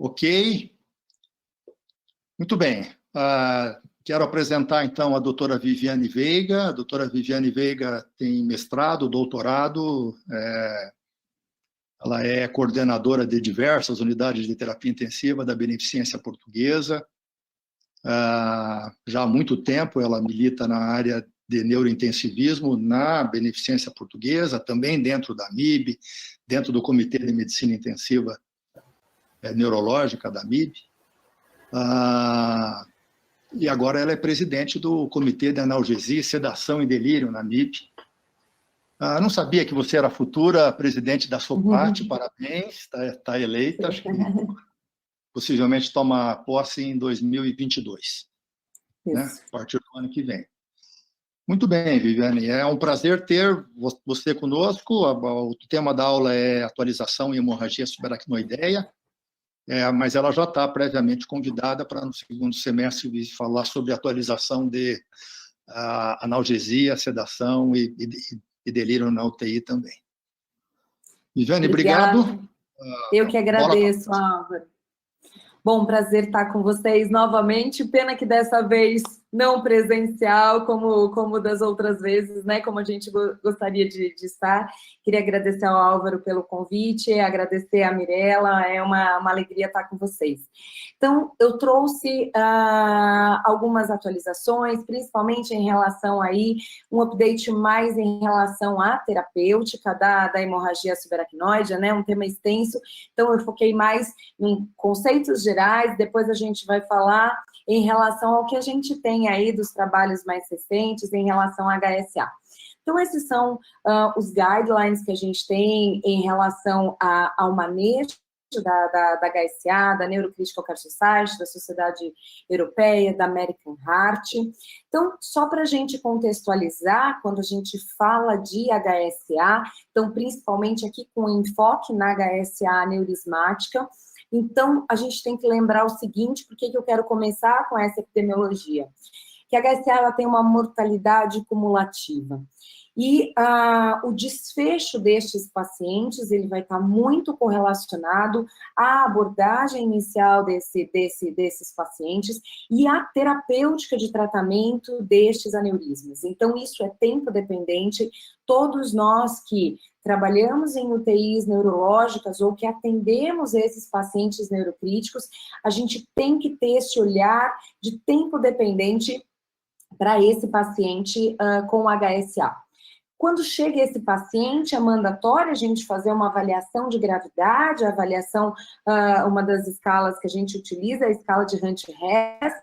Ok. Muito bem. Quero apresentar, então, a doutora Viviane Veiga. A doutora Viviane Veiga tem mestrado, doutorado, ela é coordenadora de diversas unidades de terapia intensiva da Beneficência Portuguesa. Já há muito tempo ela milita na área de neurointensivismo na Beneficência Portuguesa, também dentro da MIB, dentro do Comitê de Medicina Intensiva Neurológica da MIB. E agora ela é presidente do Comitê de Analgesia, Sedação e Delírio na MIB. Não sabia que você era a futura presidente da SOPAT, parabéns, está eleita, acho que possivelmente toma posse em 2022, né? A partir do ano que vem. Muito bem, Viviane, é um prazer ter você conosco. O tema da aula é atualização em hemorragia subaracnoideia, mas ela já está previamente convidada para, no segundo semestre, falar sobre atualização de analgesia, sedação e delírio na UTI também. Viviane, obrigado. Eu que agradeço, Álvaro. Bom, prazer estar com vocês novamente. Pena que dessa vez não presencial, como das outras vezes, né? Como a gente gostaria de estar. Queria agradecer ao Álvaro pelo convite, agradecer a Mirella, é uma alegria estar com vocês. Então, eu trouxe algumas atualizações, principalmente em relação aí, um update mais em relação à terapêutica da hemorragia subaracnoide, né? Um tema extenso, então eu foquei mais em conceitos gerais, depois a gente vai falar em relação ao que a gente tem aí dos trabalhos mais recentes em relação à HSA. Então, esses são os guidelines que a gente tem em relação ao manejo da HSA, da Neurocritical Care Society, da Sociedade Europeia, da American Heart. Então, só para a gente contextualizar, quando a gente fala de HSA, então, principalmente aqui com enfoque na HSA aneurismática, então, a gente tem que lembrar o seguinte, por que eu quero começar com essa epidemiologia? Que a HSA ela tem uma mortalidade cumulativa. E o desfecho destes pacientes, ele vai estar muito correlacionado à abordagem inicial desses pacientes e à terapêutica de tratamento destes aneurismas. Então, isso é tempo dependente. Todos nós que trabalhamos em UTIs neurológicas ou que atendemos esses pacientes neurocríticos, a gente tem que ter esse olhar de tempo dependente para esse paciente com HSA. Quando chega esse paciente, é mandatório a gente fazer uma avaliação de gravidade, a avaliação, uma das escalas que a gente utiliza, a escala de Hunt-Hess.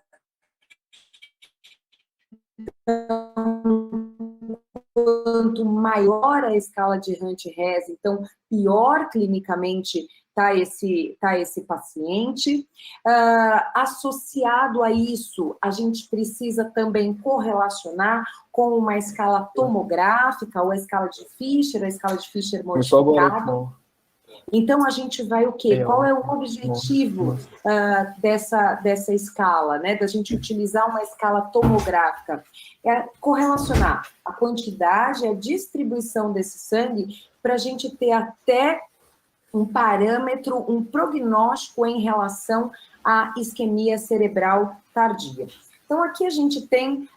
Quanto maior a escala de Hunt-Hess, então pior clinicamente está esse paciente. Associado a isso, a gente precisa também correlacionar com uma escala tomográfica, ou a escala de Fischer modificada. Então, a gente vai o quê? Qual é o objetivo dessa escala, né? Da gente utilizar uma escala tomográfica? É correlacionar a quantidade, a distribuição desse sangue, para a gente ter até um parâmetro, um prognóstico em relação à isquemia cerebral tardia. Então, aqui a gente tem,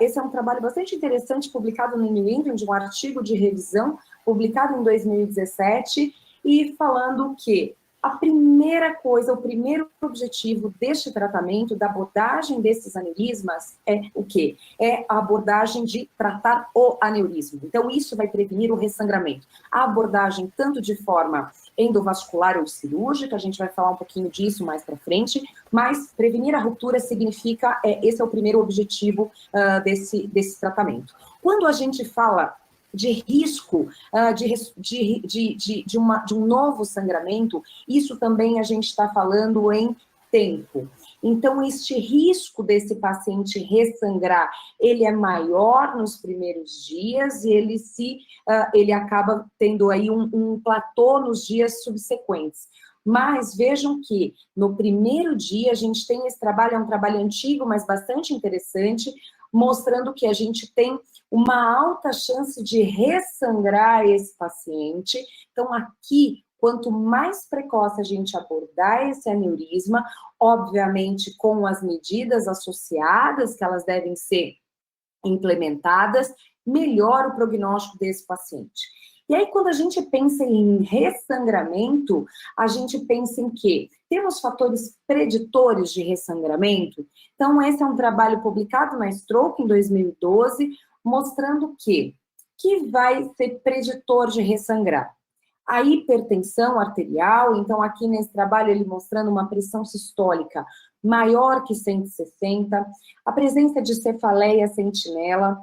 esse é um trabalho bastante interessante, publicado no New England, um artigo de revisão, publicado em 2017, e falando que a primeira coisa, o primeiro objetivo deste tratamento, da abordagem desses aneurismas, é o quê? É a abordagem de tratar o aneurisma. Então, isso vai prevenir o ressangramento. A abordagem tanto de forma endovascular ou cirúrgica, a gente vai falar um pouquinho disso mais para frente, mas prevenir a ruptura significa, esse é o primeiro objetivo desse tratamento. Quando a gente fala de risco de um novo sangramento, isso também a gente está falando em tempo. Então, este risco desse paciente ressangrar, ele é maior nos primeiros dias e ele acaba tendo aí um platô nos dias subsequentes. Mas vejam que no primeiro dia a gente tem esse trabalho, é um trabalho antigo, mas bastante interessante, mostrando que a gente tem uma alta chance de ressangrar esse paciente. Então, aqui, quanto mais precoce a gente abordar esse aneurisma, obviamente com as medidas associadas, que elas devem ser implementadas, melhor o prognóstico desse paciente. E aí, quando a gente pensa em ressangramento, a gente pensa em quê? Temos fatores preditores de ressangramento? Então, esse é um trabalho publicado na Stroke, em 2012, mostrando que vai ser preditor de ressangrar. A hipertensão arterial, então aqui nesse trabalho ele mostrando uma pressão sistólica maior que 160, a presença de cefaleia sentinela,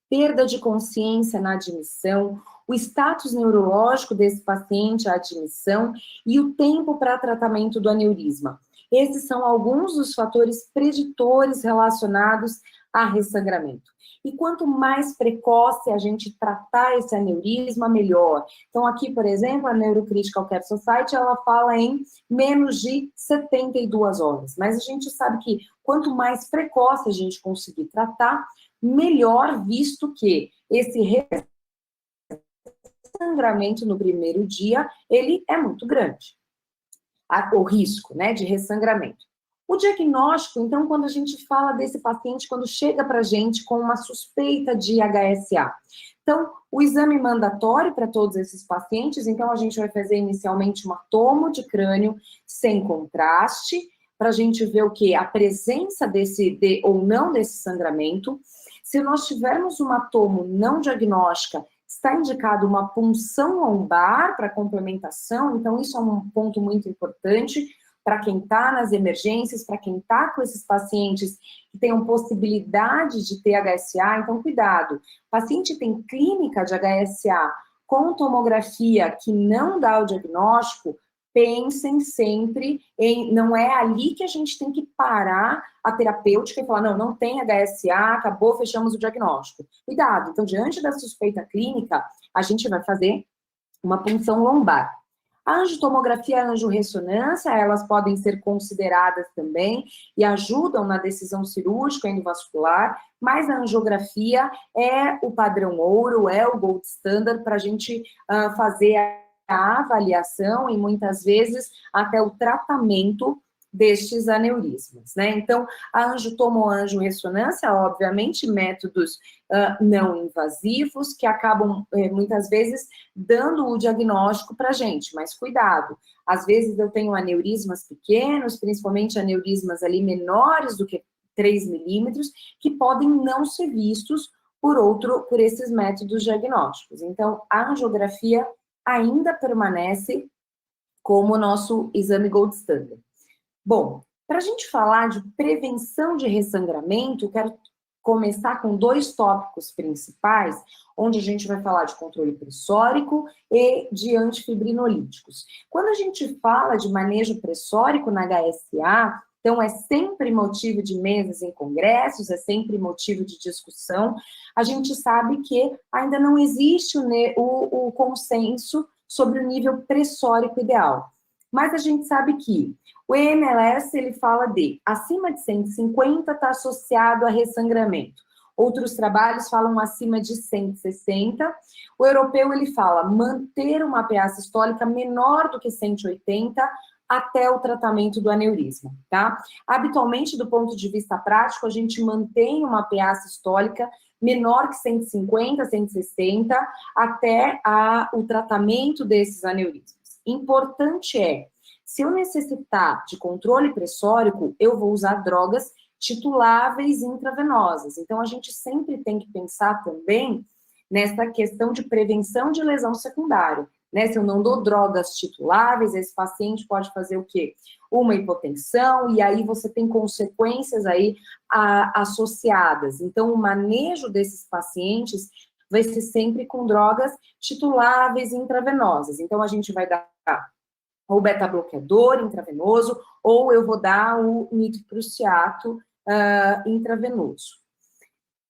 perda de consciência na admissão, o status neurológico desse paciente à admissão e o tempo para tratamento do aneurisma. Esses são alguns dos fatores preditores relacionados a ressangramento. E quanto mais precoce a gente tratar esse aneurisma, melhor. Então, aqui, por exemplo, a Neurocritical Care Society, ela fala em menos de 72 horas. Mas a gente sabe que quanto mais precoce a gente conseguir tratar, melhor, visto que esse ressangramento no primeiro dia, ele é muito grande. O risco, né, de ressangramento. O diagnóstico, então, quando a gente fala desse paciente, quando chega para a gente com uma suspeita de HSA. Então, o exame mandatório para todos esses pacientes, então a gente vai fazer inicialmente uma tomo de crânio sem contraste, para a gente ver o que? A presença ou não desse sangramento. Se nós tivermos uma tomo não diagnóstica, está indicado uma punção lombar para complementação, então isso é um ponto muito importante para quem está nas emergências, para quem está com esses pacientes que tenham possibilidade de ter HSA, então cuidado. O paciente tem clínica de HSA com tomografia que não dá o diagnóstico, pensem sempre em, não é ali que a gente tem que parar a terapêutica e falar, não tem HSA, acabou, fechamos o diagnóstico. Cuidado, então diante da suspeita clínica, a gente vai fazer uma punção lombar. A angiotomografia e a angiorressonância, elas podem ser consideradas também e ajudam na decisão cirúrgica endovascular, mas a angiografia é o padrão ouro, é o gold standard para a gente fazer a avaliação e muitas vezes até o tratamento destes aneurismas, né? Então, a angiotomo-angiorressonância, obviamente, métodos não invasivos que acabam, muitas vezes, dando o diagnóstico para a gente, mas cuidado, às vezes eu tenho aneurismas pequenos, principalmente aneurismas ali menores do que 3 milímetros, que podem não ser vistos por esses métodos diagnósticos. Então, a angiografia ainda permanece como o nosso exame gold standard. Bom, para a gente falar de prevenção de ressangramento, eu quero começar com 2 tópicos principais, onde a gente vai falar de controle pressórico e de antifibrinolíticos. Quando a gente fala de manejo pressórico na HSA, então é sempre motivo de mesas em congressos, é sempre motivo de discussão, a gente sabe que ainda não existe o consenso sobre o nível pressórico ideal. Mas a gente sabe que o EMLS, ele fala de acima de 150 está associado a ressangramento. Outros trabalhos falam acima de 160. O europeu, ele fala manter uma PA sistólica menor do que 180 até o tratamento do aneurisma, tá? Habitualmente, do ponto de vista prático, a gente mantém uma PA sistólica menor que 150, 160, até o tratamento desses aneurismas. Importante se eu necessitar de controle pressórico, eu vou usar drogas tituláveis intravenosas. Então, a gente sempre tem que pensar também nessa questão de prevenção de lesão secundária. Né? Se eu não dou drogas tituláveis, esse paciente pode fazer o quê? Uma hipotensão, e aí você tem consequências aí associadas. Então, o manejo desses pacientes vai ser sempre com drogas tituláveis intravenosas. Então, a gente vai dar ou beta-bloqueador intravenoso, ou eu vou dar o nitroprusiato intravenoso.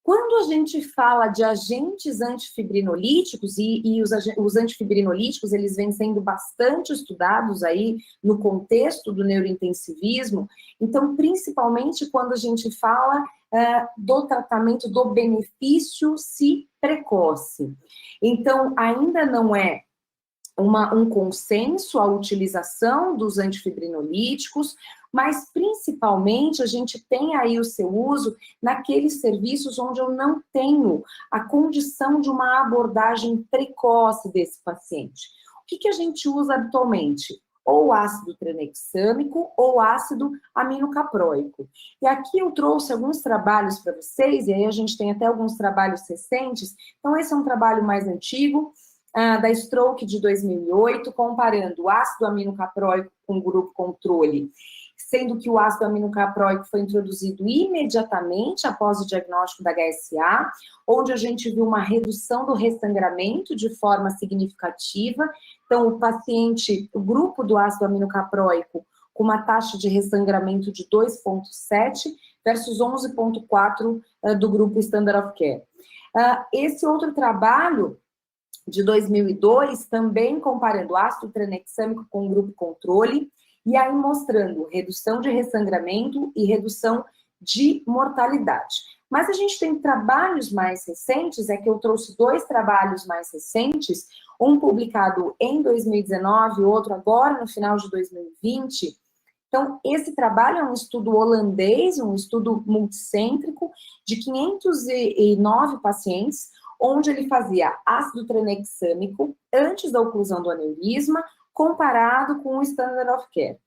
Quando a gente fala de agentes antifibrinolíticos, e os antifibrinolíticos, eles vêm sendo bastante estudados aí no contexto do neurointensivismo, então, principalmente quando a gente fala do tratamento do benefício se precoce. Então, ainda não é um consenso à utilização dos antifibrinolíticos, mas principalmente a gente tem aí o seu uso naqueles serviços onde eu não tenho a condição de uma abordagem precoce desse paciente. O que a gente usa habitualmente? Ou ácido tranexâmico ou ácido aminocapróico. E aqui eu trouxe alguns trabalhos para vocês, e aí a gente tem até alguns trabalhos recentes. Então esse é um trabalho mais antigo, da Stroke de 2008, comparando o ácido aminocapróico com o grupo controle, sendo que o ácido aminocapróico foi introduzido imediatamente após o diagnóstico da HSA, onde a gente viu uma redução do ressangramento de forma significativa. Então, o paciente, o grupo do ácido aminocapróico, com uma taxa de ressangramento de 2,7 versus 11,4 do grupo Standard of Care. Esse outro trabalho, de 2002, também comparando ácido tranexâmico com o grupo controle, e aí mostrando redução de ressangramento e redução de mortalidade. Mas a gente tem trabalhos mais recentes, é que eu trouxe 2 trabalhos mais recentes, um publicado em 2019, outro agora no final de 2020. Então, esse trabalho é um estudo holandês, um estudo multicêntrico, de 509 pacientes, onde ele fazia ácido tranexâmico antes da oclusão do aneurisma, comparado com o Standard of Care.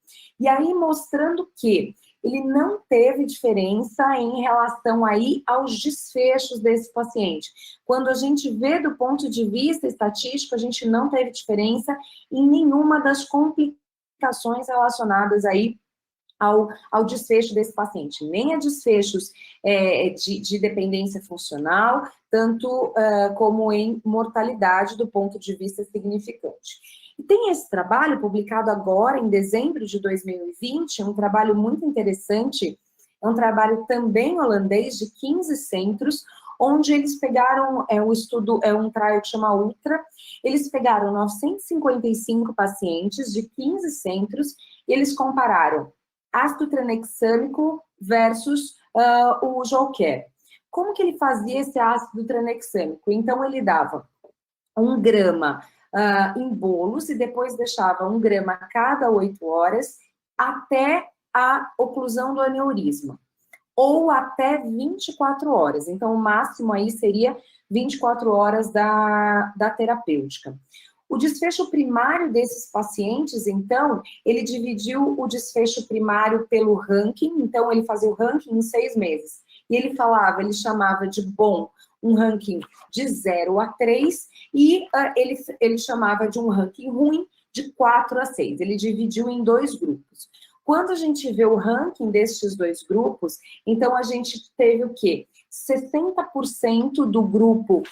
E aí mostrando que ele não teve diferença em relação aí aos desfechos desse paciente. Quando a gente vê do ponto de vista estatístico, a gente não teve diferença em nenhuma das complicações relacionadas aí ao desfecho desse paciente, nem a desfechos de dependência funcional, tanto como em mortalidade do ponto de vista significante. E tem esse trabalho publicado agora, em dezembro de 2020, um trabalho muito interessante, é um trabalho também holandês de 15 centros, onde eles pegaram, o estudo é um trial que chama Ultra, eles pegaram 955 pacientes de 15 centros, e eles compararam ácido tranexâmico versus o Jolcare. Como que ele fazia esse ácido tranexâmico? Então, ele dava 1 grama em bolos e depois deixava 1 grama a cada 8 horas até a oclusão do aneurisma, ou até 24 horas. Então, o máximo aí seria 24 horas da terapêutica. O desfecho primário desses pacientes, então, ele dividiu o desfecho primário pelo ranking, então ele fazia o ranking em 6 meses. E ele chamava de bom um ranking de 0 a 3, e ele chamava de um ranking ruim de 4 a 6. Ele dividiu em 2 grupos. Quando a gente vê o ranking destes 2 grupos, então a gente teve o quê? 60% do grupo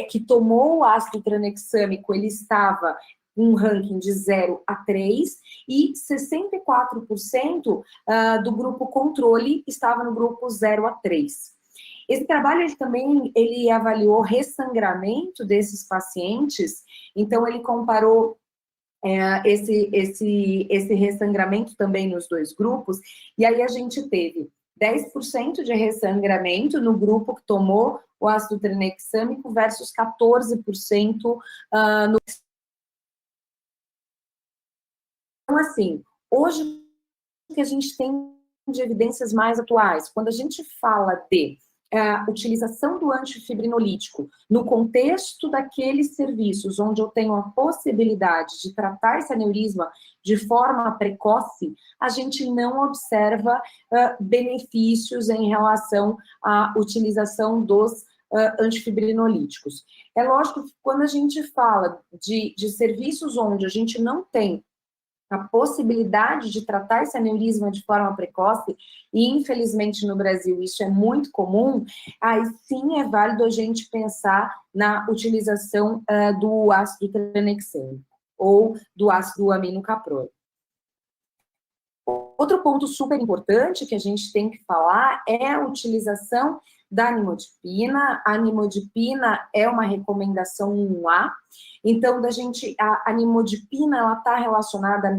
que tomou o ácido tranexâmico, ele estava em um ranking de 0 a 3, e 64% do grupo controle estava no grupo 0 a 3. Esse trabalho ele avaliou ressangramento desses pacientes, então ele comparou esse ressangramento também nos 2 grupos, e aí a gente teve 10% de ressangramento no grupo que tomou o ácido tranexâmico versus 14% no... Então, assim, hoje o que a gente tem de evidências mais atuais, quando a gente fala de utilização do antifibrinolítico no contexto daqueles serviços onde eu tenho a possibilidade de tratar esse aneurisma de forma precoce, a gente não observa benefícios em relação à utilização dos antifibrinolíticos. É lógico que quando a gente fala de serviços onde a gente não tem a possibilidade de tratar esse aneurisma de forma precoce, e infelizmente no Brasil isso é muito comum, aí sim é válido a gente pensar na utilização do ácido tranexâmico ou do ácido aminocapróico. Outro ponto super importante que a gente tem que falar é a utilização da nimodipina. A nimodipina é uma recomendação 1A, então a nimodipina ela está relacionada à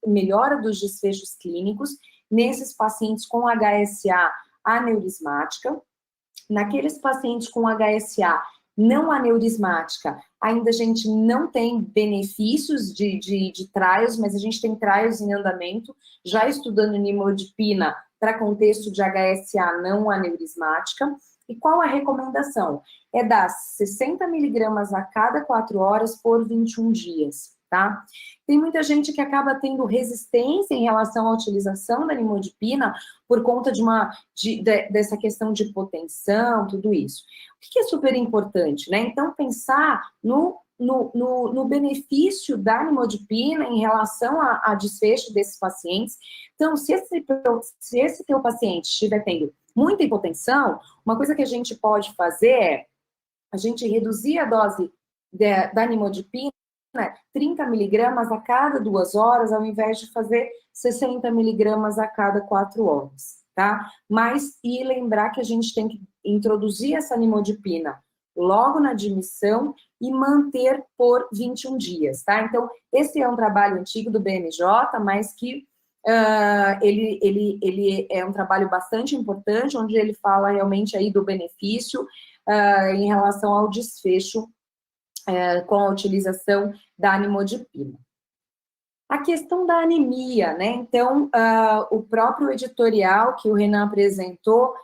melhora dos desfechos clínicos nesses pacientes com HSA aneurismática. Naqueles pacientes com HSA não aneurismática. Ainda a gente não tem benefícios de trials, mas a gente tem trials em andamento, já estudando nimodipina para contexto de HSA não aneurismática. E qual a recomendação? É dar 60 miligramas a cada 4 horas por 21 dias, tá? Tem muita gente que acaba tendo resistência em relação à utilização da nimodipina por conta dessa questão de hipotensão, tudo isso. O que é super importante, né? Então, pensar no benefício da nimodipina em relação a desfecho desses pacientes. Então, se esse teu paciente estiver tendo muita hipotensão, uma coisa que a gente pode fazer é a gente reduzir a dose da nimodipina 30 miligramas a cada 2 horas, ao invés de fazer 60 miligramas a cada 4 horas, tá? Mas, e lembrar que a gente tem que introduzir essa nimodipina logo na admissão e manter por 21 dias, tá? Então, esse é um trabalho antigo do BMJ, mas que ele é um trabalho bastante importante, onde ele fala realmente aí do benefício em relação ao desfecho com a utilização da nimodipina. A questão da anemia, né? Então, o próprio editorial que o Renan apresentou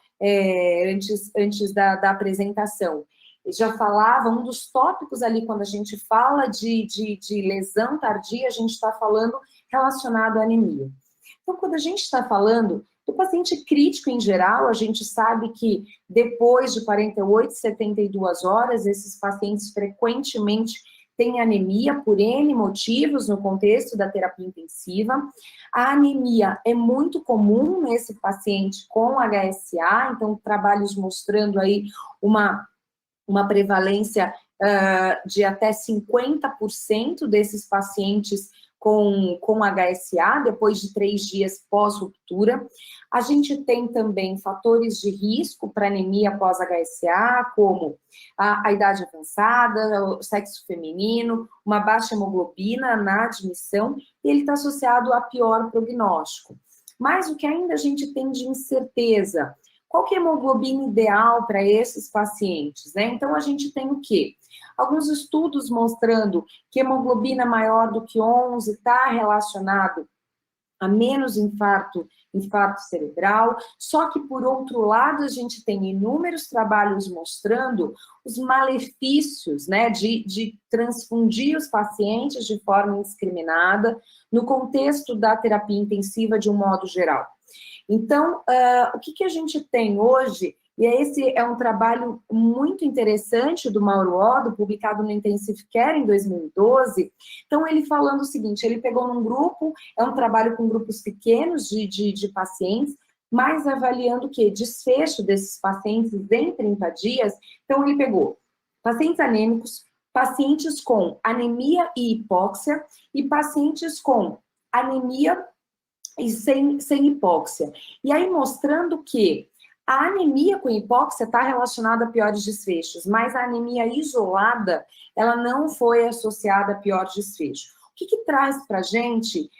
antes da apresentação, já falava, um dos tópicos ali, quando a gente fala de lesão tardia, a gente está falando relacionado à anemia. Então, quando a gente está falando do paciente crítico em geral, a gente sabe que depois de 48, 72 horas, esses pacientes frequentemente têm anemia por N motivos no contexto da terapia intensiva. A anemia é muito comum nesse paciente com HSA, então trabalhos mostrando aí uma prevalência de até 50% desses pacientes com HSA, depois de 3 dias pós-ruptura. A gente tem também fatores de risco para anemia pós-HSA, como a idade avançada, o sexo feminino, uma baixa hemoglobina na admissão, e ele está associado a pior prognóstico. Mas o que ainda a gente tem de incerteza? Qual que é a hemoglobina ideal para esses pacientes, né? Então, a gente tem o quê? Alguns estudos mostrando que hemoglobina maior do que 11 está relacionado a menos infarto cerebral, só que, por outro lado, a gente tem inúmeros trabalhos mostrando os malefícios, né, de transfundir os pacientes de forma indiscriminada no contexto da terapia intensiva de um modo geral. Então, o que a gente tem hoje, e esse é um trabalho muito interessante do Mauro Oddo, publicado no Intensive Care em 2012, então ele falando o seguinte, ele pegou num grupo, é um trabalho com grupos pequenos de pacientes, mas avaliando o quê? Desfecho desses pacientes em 30 dias, então ele pegou pacientes anêmicos, pacientes com anemia e hipóxia, e pacientes com anemia e sem hipóxia. E aí mostrando que a anemia com hipóxia está relacionada a piores desfechos, mas a anemia isolada, ela não foi associada a pior desfecho. O que traz para a gente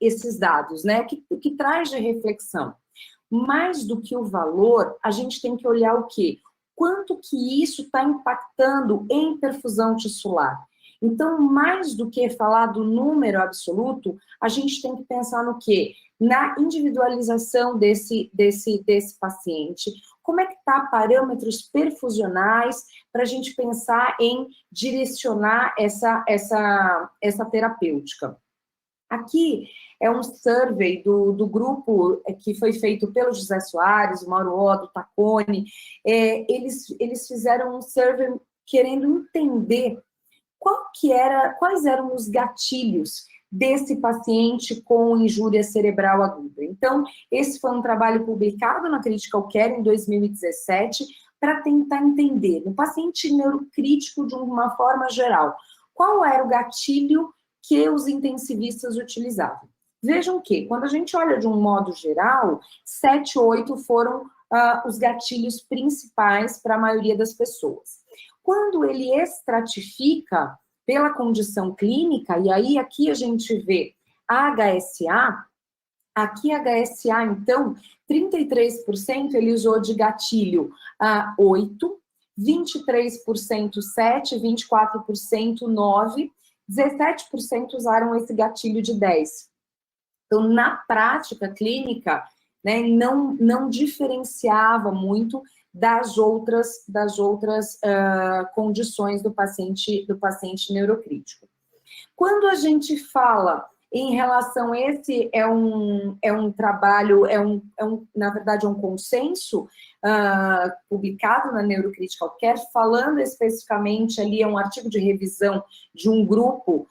esses dados, né? O que traz de reflexão? Mais do que o valor, a gente tem que olhar o quê? Quanto que isso está impactando em perfusão tissular? Então, mais do que falar do número absoluto, a gente tem que pensar no quê? Na individualização desse paciente. Como é que está parâmetros perfusionais para a gente pensar em direcionar essa terapêutica? Aqui é um survey do grupo que foi feito pelo José Soares, o Mauro Oddo, o Taccone. Eles fizeram um survey querendo entender quais eram os gatilhos desse paciente com injúria cerebral aguda. Então, esse foi um trabalho publicado na Critical Care em 2017 para tentar entender, no paciente neurocrítico de uma forma geral, qual era o gatilho que os intensivistas utilizavam. Vejam que, quando a gente olha de um modo geral, 7, 8 foram os gatilhos principais para a maioria das pessoas. Quando ele estratifica pela condição clínica, e aí aqui a gente vê a HSA, Aqui a HSA, então, 33% ele usou de gatilho 8, 23% 7, 24% 9, 17% usaram esse gatilho de 10. Então, na prática clínica, né, não diferenciava muito das outras condições do paciente neurocrítico. Quando a gente fala em relação, esse é um trabalho, na verdade, é um consenso publicado na Neurocritical Care, falando especificamente ali, é um artigo de revisão de um grupo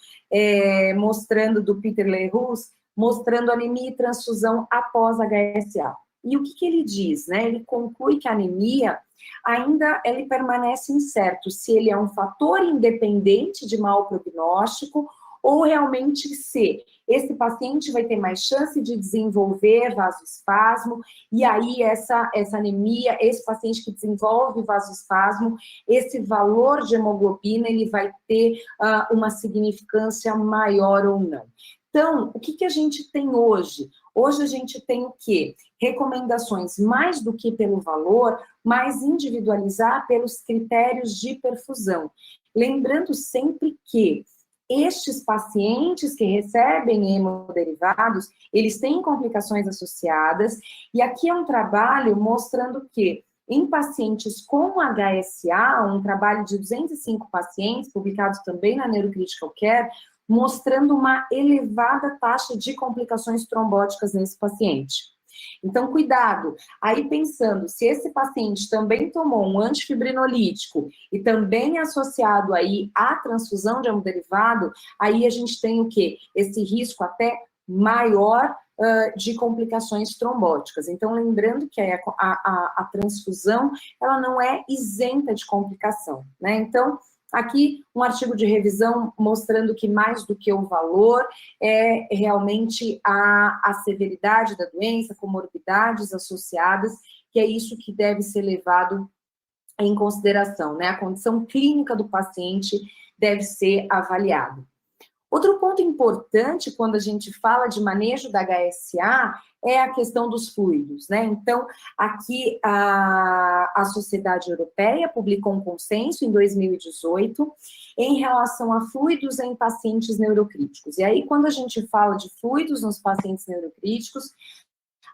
mostrando, do Peter LeRoux, mostrando anemia e transfusão após HSA. E o que ele diz, né? Ele conclui que a anemia ainda ele permanece incerto se ele é um fator independente de mau prognóstico ou realmente se esse paciente vai ter mais chance de desenvolver vasoespasmo, e aí essa anemia, esse paciente que desenvolve vasoespasmo, esse valor de hemoglobina, ele vai ter uma significância maior ou não. Então, o que a gente tem hoje? Hoje a gente tem o quê? Recomendações, mais do que pelo valor, mas individualizar pelos critérios de perfusão. Lembrando sempre que estes pacientes que recebem hemoderivados, eles têm complicações associadas, e aqui é um trabalho mostrando que em pacientes com HSA, um trabalho de 205 pacientes, publicado também na Neurocritical Care, mostrando uma elevada taxa de complicações trombóticas nesse paciente. Então, cuidado. Aí, pensando, se esse paciente também tomou um antifibrinolítico e também associado aí à transfusão de hemoderivado, aí a gente tem o quê? Esse risco até maior de complicações trombóticas. Então, lembrando que a transfusão, ela não é isenta de complicação, né? Então, aqui um artigo de revisão mostrando que mais do que o valor é realmente a severidade da doença, comorbidades associadas, que é isso que deve ser levado em consideração, né? A condição clínica do paciente deve ser avaliada. Outro ponto importante quando a gente fala de manejo da HSA é a questão dos fluidos, né? Então, aqui a Sociedade Europeia publicou um consenso em 2018 em relação a fluidos em pacientes neurocríticos. E aí, quando a gente fala de fluidos nos pacientes neurocríticos,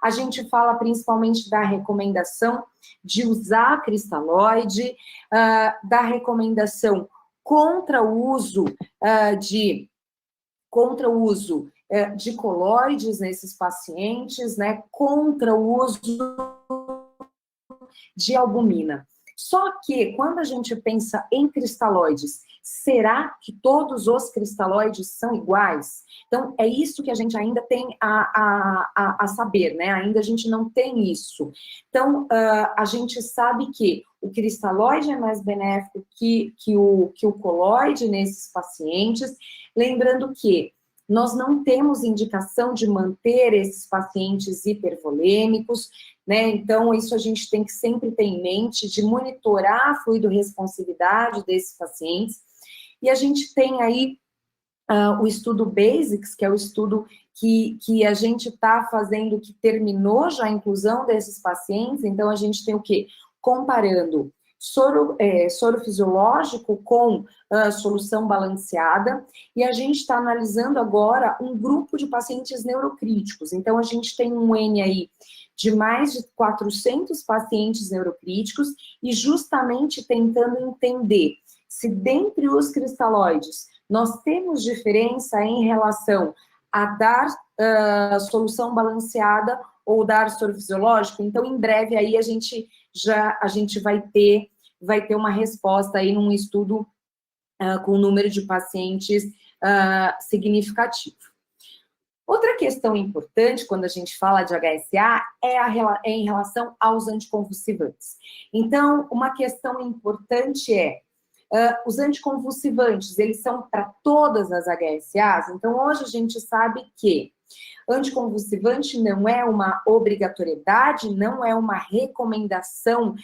a gente fala principalmente da recomendação de usar cristalóide, da recomendação contra o uso de colóides nesses pacientes, né, contra o uso de albumina. Só que, quando a gente pensa em cristalóides, será que todos os cristalóides são iguais? Então, é isso que a gente ainda tem a saber, né? Ainda a gente não tem isso. Então, a gente sabe que o cristalóide é mais benéfico que o colóide nesses pacientes, lembrando que nós não temos indicação de manter esses pacientes hipervolêmicos, né? Então, isso a gente tem que sempre ter em mente, de monitorar a fluido-responsividade desses pacientes. E a gente tem aí o estudo BASICS, que é o estudo que a gente está fazendo, que terminou já a inclusão desses pacientes. Então, a gente tem o quê? Comparando soro fisiológico com solução balanceada, e a gente está analisando agora um grupo de pacientes neurocríticos. Então, a gente tem um N aí de mais de 400 pacientes neurocríticos, e justamente tentando entender se dentre os cristalóides nós temos diferença em relação a dar solução balanceada ou dar soro fisiológico. Então, em breve aí a gente vai ter uma resposta aí num estudo com um número de pacientes significativo. Outra questão importante quando a gente fala de HSA é em relação aos anticonvulsivantes. Então, uma questão importante os anticonvulsivantes, eles são para todas as HSAs. Então, hoje a gente sabe que anticonvulsivante não é uma obrigatoriedade, não é uma recomendação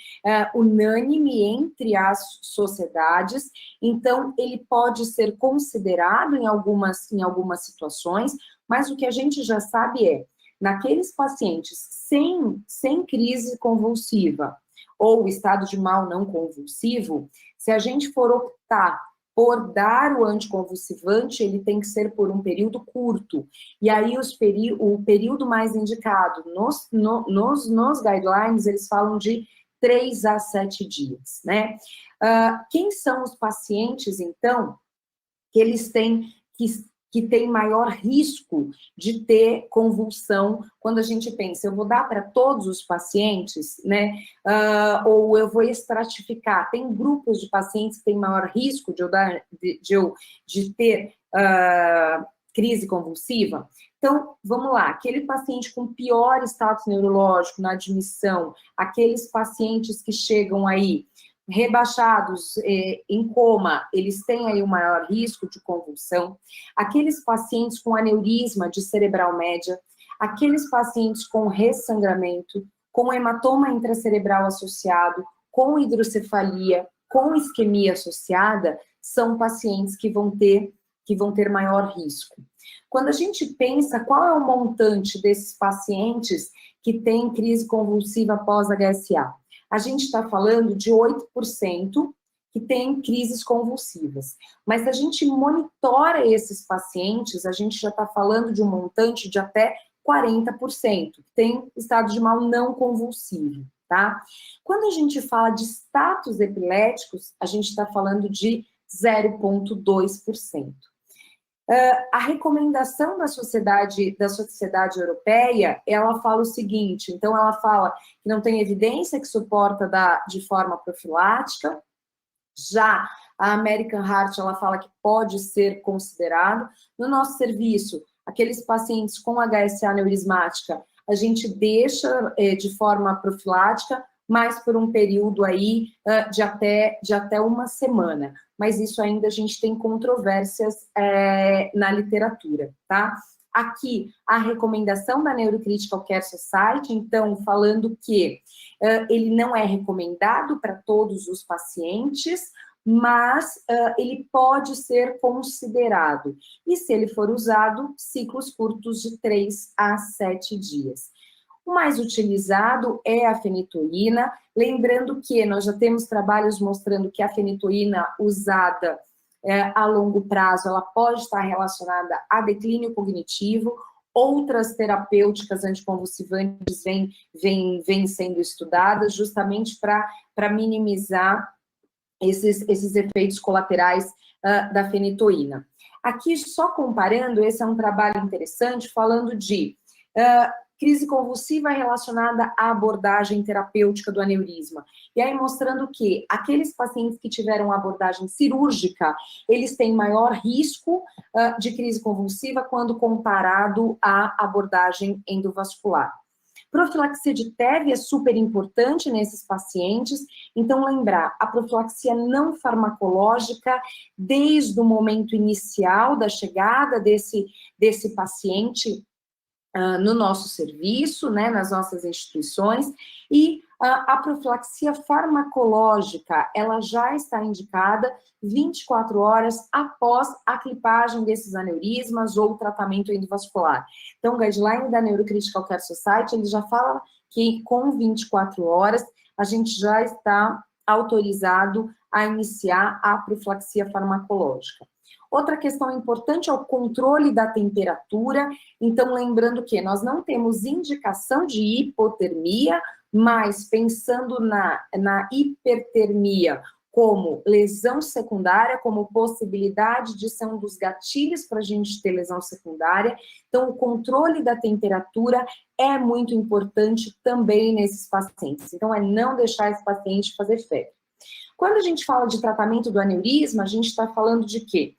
unânime entre as sociedades. Então, ele pode ser considerado em algumas situações, mas o que a gente já sabe naqueles pacientes sem crise convulsiva ou estado de mal não convulsivo, se a gente for optar por dar o anticonvulsivante, ele tem que ser por um período curto. E aí o período mais indicado nos guidelines, eles falam de 3 a 7 dias, né? Quem são os pacientes, então, que eles têm que tem maior risco de ter convulsão quando a gente pensa, eu vou dar para todos os pacientes, né? Ou eu vou estratificar. Tem grupos de pacientes que têm maior risco de ter crise convulsiva? Então, vamos lá, aquele paciente com pior status neurológico na admissão, aqueles pacientes que chegam aí rebaixados em coma, eles têm aí o maior risco de convulsão. Aqueles pacientes com aneurisma de cerebral média, aqueles pacientes com ressangramento, com hematoma intracerebral associado, com hidrocefalia, com isquemia associada, são pacientes que vão ter maior risco. Quando a gente pensa qual é o montante desses pacientes que têm crise convulsiva pós-HSA, a gente está falando de 8% que tem crises convulsivas. Mas se a gente monitora esses pacientes, a gente já está falando de um montante de até 40%, que tem estado de mal não convulsivo, tá? Quando a gente fala de status epiléticos, a gente está falando de 0,2%. A recomendação da Sociedade Europeia, ela fala o seguinte, então ela fala que não tem evidência que suporta de forma profilática, já a American Heart, ela fala que pode ser considerado. No nosso serviço, aqueles pacientes com HSA aneurismática, a gente deixa de forma profilática, mas por um período aí de até uma semana. Mas isso ainda a gente tem controvérsias na literatura, tá? Aqui, a recomendação da Neurocritical Care Society, então, falando que ele não é recomendado para todos os pacientes, mas ele pode ser considerado. E se ele for usado, ciclos curtos de 3 a 7 dias. O mais utilizado é a fenitoína, lembrando que nós já temos trabalhos mostrando que a fenitoína usada a longo prazo, ela pode estar relacionada a declínio cognitivo. Outras terapêuticas anticonvulsivantes vêm sendo estudadas justamente para minimizar esses efeitos colaterais da fenitoína. Aqui, só comparando, esse é um trabalho interessante, falando de crise convulsiva relacionada à abordagem terapêutica do aneurisma. E aí mostrando que aqueles pacientes que tiveram abordagem cirúrgica, eles têm maior risco de crise convulsiva quando comparado à abordagem endovascular. Profilaxia de TEV é super importante nesses pacientes, então lembrar, a profilaxia não farmacológica, desde o momento inicial da chegada desse paciente no nosso serviço, né, nas nossas instituições, e a profilaxia farmacológica, ela já está indicada 24 horas após a clipagem desses aneurismas ou tratamento endovascular. Então, o guideline da Neurocritical Care Society, ele já fala que com 24 horas a gente já está autorizado a iniciar a profilaxia farmacológica. Outra questão importante é o controle da temperatura. Então, lembrando que nós não temos indicação de hipotermia, mas pensando na hipertermia como lesão secundária, como possibilidade de ser um dos gatilhos para a gente ter lesão secundária. Então, o controle da temperatura é muito importante também nesses pacientes. Então, é não deixar esse paciente fazer febre. Quando a gente fala de tratamento do aneurisma, a gente está falando de quê?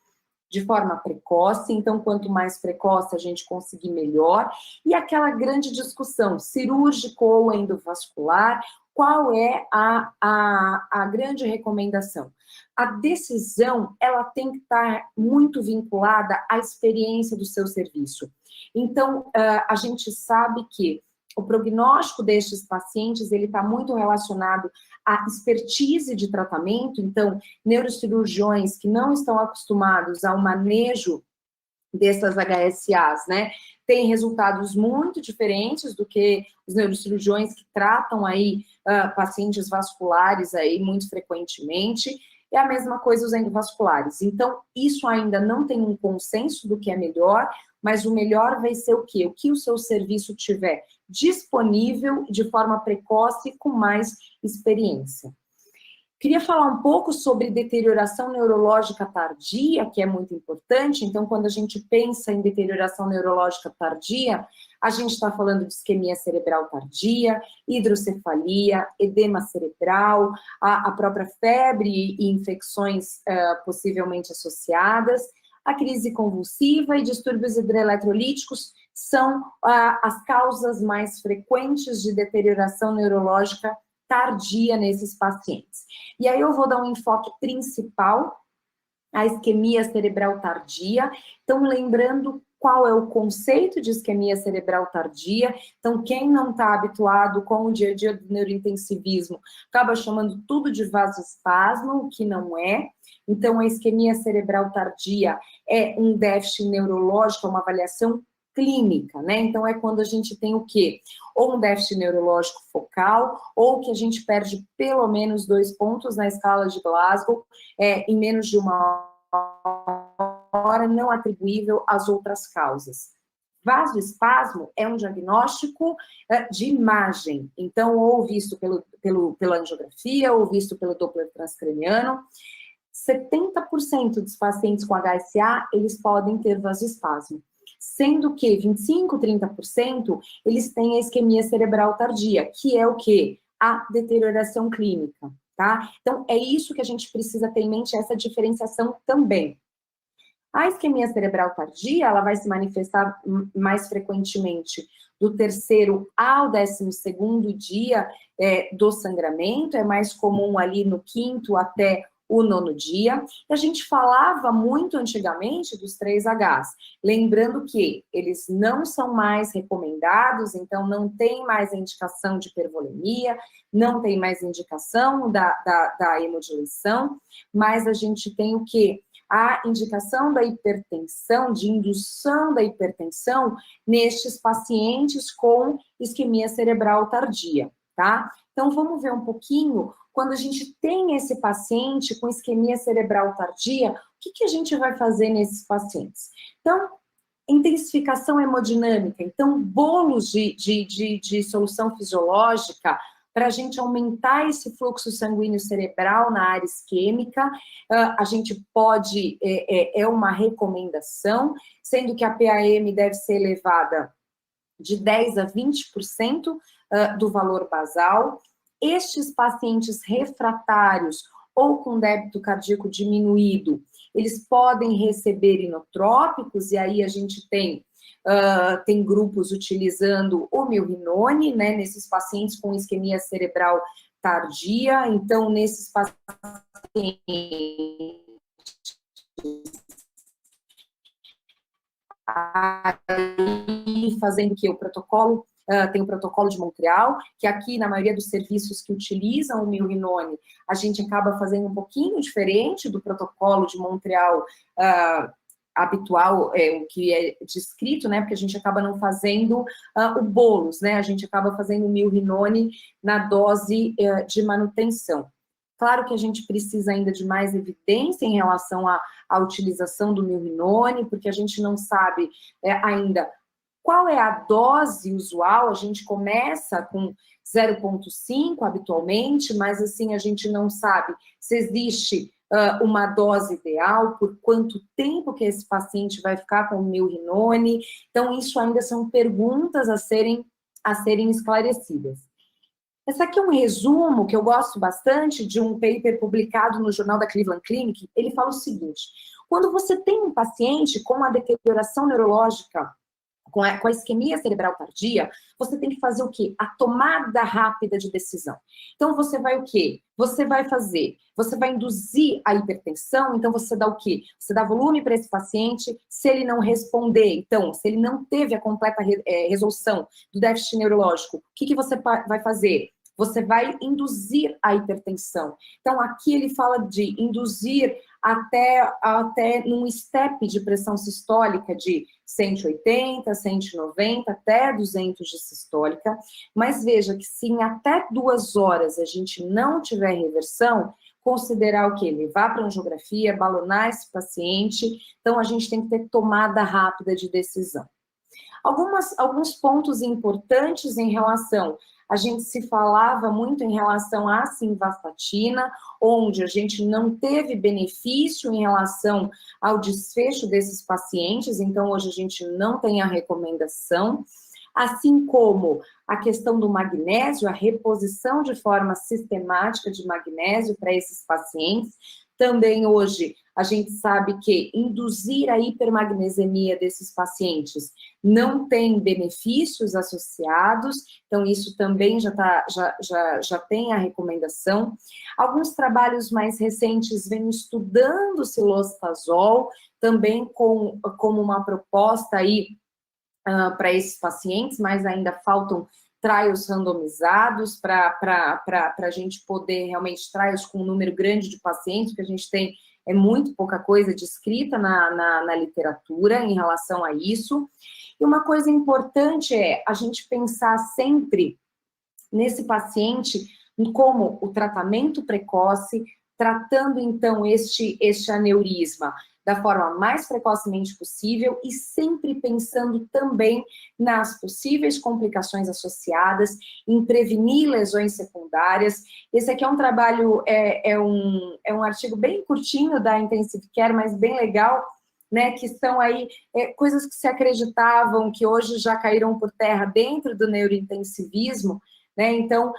De forma precoce, então quanto mais precoce a gente conseguir melhor, e aquela grande discussão, cirúrgico ou endovascular, qual é a grande recomendação? A decisão, ela tem que estar muito vinculada à experiência do seu serviço. Então, a gente sabe que o prognóstico destes pacientes, ele está muito relacionado à expertise de tratamento, então, neurocirurgiões que não estão acostumados ao manejo dessas HSAs, né? Tem resultados muito diferentes do que os neurocirurgiões que tratam aí pacientes vasculares aí muito frequentemente. É a mesma coisa os endovasculares. Então, isso ainda não tem um consenso do que é melhor, mas o melhor vai ser o quê? O que o seu serviço tiver disponível de forma precoce e com mais experiência. Queria falar um pouco sobre deterioração neurológica tardia, que é muito importante. Então, quando a gente pensa em deterioração neurológica tardia, a gente está falando de isquemia cerebral tardia, hidrocefalia, edema cerebral, a própria febre e infecções possivelmente associadas, a crise convulsiva e distúrbios hidroeletrolíticos são as causas mais frequentes de deterioração neurológica tardia nesses pacientes. E aí eu vou dar um enfoque principal, a isquemia cerebral tardia. Então, lembrando qual é o conceito de isquemia cerebral tardia. Então, quem não está habituado com o dia a dia do neurointensivismo, acaba chamando tudo de vasoespasmo, o que não é. Então, a isquemia cerebral tardia é um déficit neurológico, é uma avaliação clínica, né? Então, é quando a gente tem o quê? Ou um déficit neurológico focal, ou que a gente perde pelo menos 2 pontos na escala de Glasgow em menos de 1 hora, não atribuível às outras causas. Vasoespasmo é um diagnóstico de imagem, então, ou visto pela angiografia, ou visto pelo Doppler transcraniano. 70% dos pacientes com HSA, eles podem ter vasoespasmo, sendo que 25%, 30% eles têm a isquemia cerebral tardia, que é o quê? A deterioração clínica, tá? Então, é isso que a gente precisa ter em mente, essa diferenciação também. A isquemia cerebral tardia, ela vai se manifestar mais frequentemente do 3º ao 12º dia do sangramento, é mais comum ali no 5º até o 9º dia. E a gente falava muito antigamente dos 3Hs, lembrando que eles não são mais recomendados, então não tem mais indicação de hipervolemia, não tem mais indicação da hemodiluição, mas a gente tem o quê? A indicação da hipertensão, de indução da hipertensão nestes pacientes com isquemia cerebral tardia, tá? Então, vamos ver um pouquinho, quando a gente tem esse paciente com isquemia cerebral tardia, o que a gente vai fazer nesses pacientes? Então, intensificação hemodinâmica, então, bolos de solução fisiológica, para a gente aumentar esse fluxo sanguíneo cerebral na área isquêmica, a gente pode, é uma recomendação, sendo que a PAM deve ser elevada de 10% a 20% do valor basal. Estes pacientes refratários ou com débito cardíaco diminuído, eles podem receber inotrópicos, e aí a gente tem grupos utilizando o milrinone, né, nesses pacientes com isquemia cerebral tardia. Então, nesses pacientes, fazendo que o protocolo, tem o protocolo de Montreal, que aqui, na maioria dos serviços que utilizam o milrinone, a gente acaba fazendo um pouquinho diferente do protocolo de Montreal habitual, o que é descrito, né, porque a gente acaba não fazendo o bolos, né, a gente acaba fazendo o milrinone na dose de manutenção. Claro que a gente precisa ainda de mais evidência em relação à utilização do milrinone, porque a gente não sabe ainda qual é a dose usual. A gente começa com 0,5 habitualmente, mas assim a gente não sabe se existe uma dose ideal, por quanto tempo que esse paciente vai ficar com o milrinone. Então, isso ainda são perguntas a serem esclarecidas. Esse aqui é um resumo que eu gosto bastante de um paper publicado no Jornal da Cleveland Clinic. Ele fala o seguinte: quando você tem um paciente com uma deterioração neurológica, com a isquemia cerebral tardia, você tem que fazer o quê? A tomada rápida de decisão. Então, você vai o quê? Você vai induzir a hipertensão, então você dá o quê? Você dá volume para esse paciente. Se ele não responder, então, se ele não teve a completa resolução do déficit neurológico, o que você vai fazer? você vai induzir a hipertensão. Então, aqui ele fala de induzir até num step de pressão sistólica de 180, 190, até 200 de sistólica. Mas veja que se em até 2 horas a gente não tiver reversão, considerar o quê? Levar para angiografia, balonar esse paciente. Então, a gente tem que ter tomada rápida de decisão. Alguns pontos importantes em relação, a gente se falava muito em relação à simvastatina, onde a gente não teve benefício em relação ao desfecho desses pacientes, então hoje a gente não tem a recomendação, assim como a questão do magnésio, a reposição de forma sistemática de magnésio para esses pacientes. Também hoje a gente sabe que induzir a hipermagnesemia desses pacientes não tem benefícios associados, então isso também já tem a recomendação. Alguns trabalhos mais recentes vêm estudando o cilostazol, também como uma proposta aí para esses pacientes, mas ainda faltam trials randomizados para a gente poder realmente trials com um número grande de pacientes, que a gente tem muito pouca coisa descrita na literatura em relação a isso. E uma coisa importante é a gente pensar sempre nesse paciente como o tratamento precoce, tratando então este aneurisma da forma mais precocemente possível e sempre pensando também nas possíveis complicações associadas, em prevenir lesões secundárias. Esse aqui é um trabalho, é um artigo bem curtinho da Intensive Care, mas bem legal, né, que são aí coisas que se acreditavam, que hoje já caíram por terra dentro do neurointensivismo, né? Então,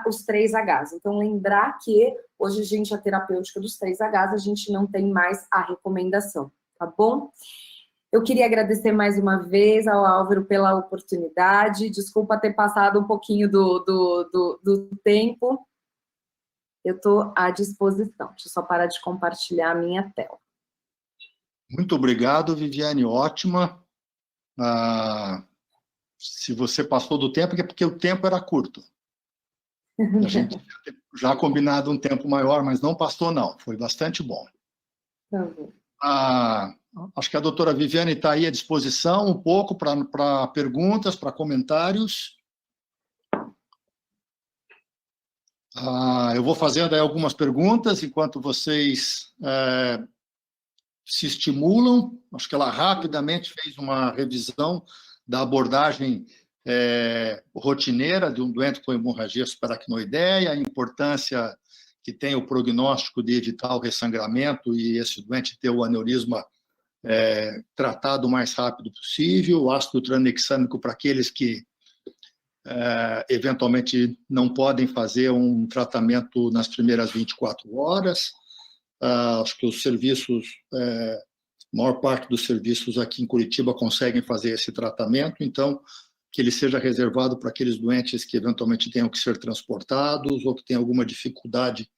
os 3Hs. Então, lembrar que hoje a terapêutica dos 3Hs, a gente não tem mais a recomendação, tá bom? Eu queria agradecer mais uma vez ao Álvaro pela oportunidade. Desculpa ter passado um pouquinho do tempo. Eu estou à disposição. Deixa eu só parar de compartilhar a minha tela. Muito obrigado, Viviane. Ótima. Se você passou do tempo, é porque o tempo era curto. A gente já combinado um tempo maior, mas não passou, não. Foi bastante bom. Tá bom. Acho que a doutora Viviane está aí à disposição um pouco para perguntas, para comentários. Eu vou fazendo aí algumas perguntas enquanto vocês se estimulam. Acho que ela rapidamente fez uma revisão da abordagem rotineira de um doente com hemorragia subaracnoideia, a importância que tem o prognóstico de evitar o ressangramento e esse doente ter o aneurisma tratado o mais rápido possível, o ácido tranexâmico para aqueles que eventualmente não podem fazer um tratamento nas primeiras 24 horas. Acho que os serviços, a maior parte dos serviços aqui em Curitiba conseguem fazer esse tratamento, então que ele seja reservado para aqueles doentes que eventualmente tenham que ser transportados ou que tenham alguma dificuldade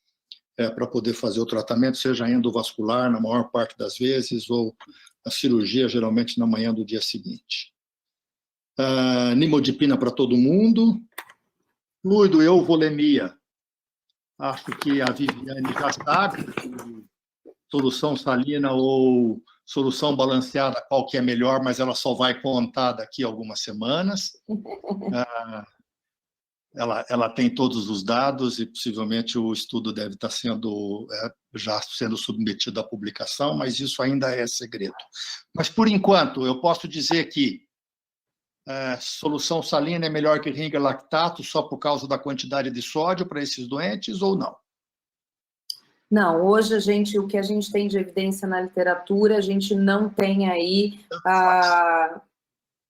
para poder fazer o tratamento, seja endovascular na maior parte das vezes ou a cirurgia geralmente na manhã do dia seguinte. Nimodipina para todo mundo. Fluido euvolemia. Acho que a Viviane já sabe, solução salina ou solução balanceada, qual que é melhor, mas ela só vai contar daqui a algumas semanas. Ela tem todos os dados e possivelmente o estudo deve estar já sendo submetido à publicação, mas isso ainda é segredo. Mas, por enquanto, eu posso dizer que solução salina é melhor que Ringer lactato só por causa da quantidade de sódio para esses doentes ou não? Não, hoje o que a gente tem de evidência na literatura, a gente não tem aí,